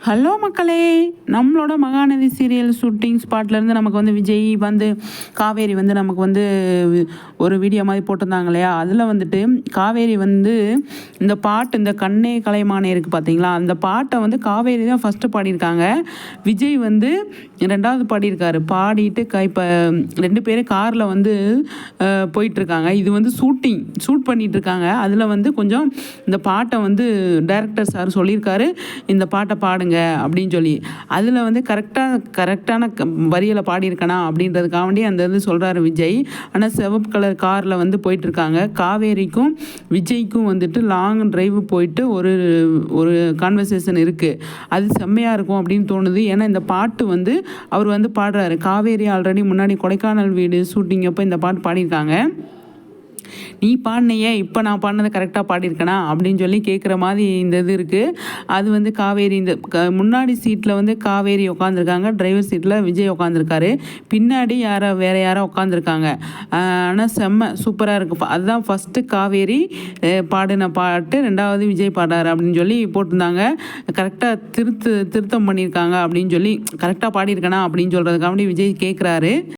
Hello மக்களே, நம்மளோட Mahanadi serial shooting ஸ்பாட்லேருந்து நமக்கு வந்து விஜய் வந்து காவேரி வந்து நமக்கு வந்து ஒரு வீடியோ மாதிரி போட்டிருந்தாங்க இல்லையா. அதில் வந்துட்டு காவேரி வந்து இந்த பாட்டு, இந்த கண்ணே கலைமானே இருக்குது பார்த்தீங்களா, அந்த பாட்டை வந்து காவேரி தான் ஃபஸ்ட்டு பாடியிருக்காங்க. விஜய் வந்து ரெண்டாவது பாடியிருக்காரு. பாடிட்டு இப்போ 2 பேரும் காரில் வந்து போயிட்டுருக்காங்க. இது வந்து ஷூட் பண்ணிகிட்ருக்காங்க. அதில் வந்து கொஞ்சம் இந்த பாட்டை வந்து டைரக்டர் சார் சொல்லியிருக்காரு, இந்த பாட்டை பாடுங்க அப்படின்னு சொல்லி. அதில் வந்து கரெக்டான வரியில் பாடியிருக்கனா அப்படின்றதுக்காக வேண்டி அந்த இது சொல்கிறாரு விஜய். ஆனால் சிவப்பு கலர் காரில் வந்து போயிட்டுருக்காங்க. காவேரிக்கும் விஜய்க்கும் வந்துட்டு லாங் டிரைவ் போயிட்டு ஒரு கான்வர்சேஷன் இருக்குது. அது செம்மையாக இருக்கும் அப்படின்னு தோணுது. ஏன்னா இந்த பாட்டு வந்து அவர் வந்து பாடுறாரு. காவேரி ஆல்ரெடி முன்னாடி கொடைக்கானல் வீடு ஷூட்டிங் அப்போ இந்த பாட்டு பாடியிருக்காங்க. நீ பாடினையே, இப்போ நான் பாடினதை கரெக்டாக பாடியிருக்கேனா அப்படின்னு சொல்லி கேட்குற மாதிரி இந்த இது இருக்குது. அது வந்து காவேரி இந்த முன்னாடி சீட்டில் வந்து காவேரி உட்காந்துருக்காங்க, டிரைவர் சீட்டில் விஜய் உட்காந்துருக்காரு, பின்னாடி வேறு யாரோ உட்காந்துருக்காங்க. ஆனால் செம்ம சூப்பராக இருக்குது. அதுதான் ஃபஸ்ட்டு காவேரி பாடின பாட்டு, 2வது விஜய் பாடுறாரு அப்படின்னு சொல்லி போட்டிருந்தாங்க. கரெக்டாக திருத்தம் பண்ணியிருக்காங்க அப்படின்னு சொல்லி, கரெக்டாக பாடியிருக்கேனா அப்படின்னு சொல்கிறதுக்காக விஜய் கேட்குறாரு.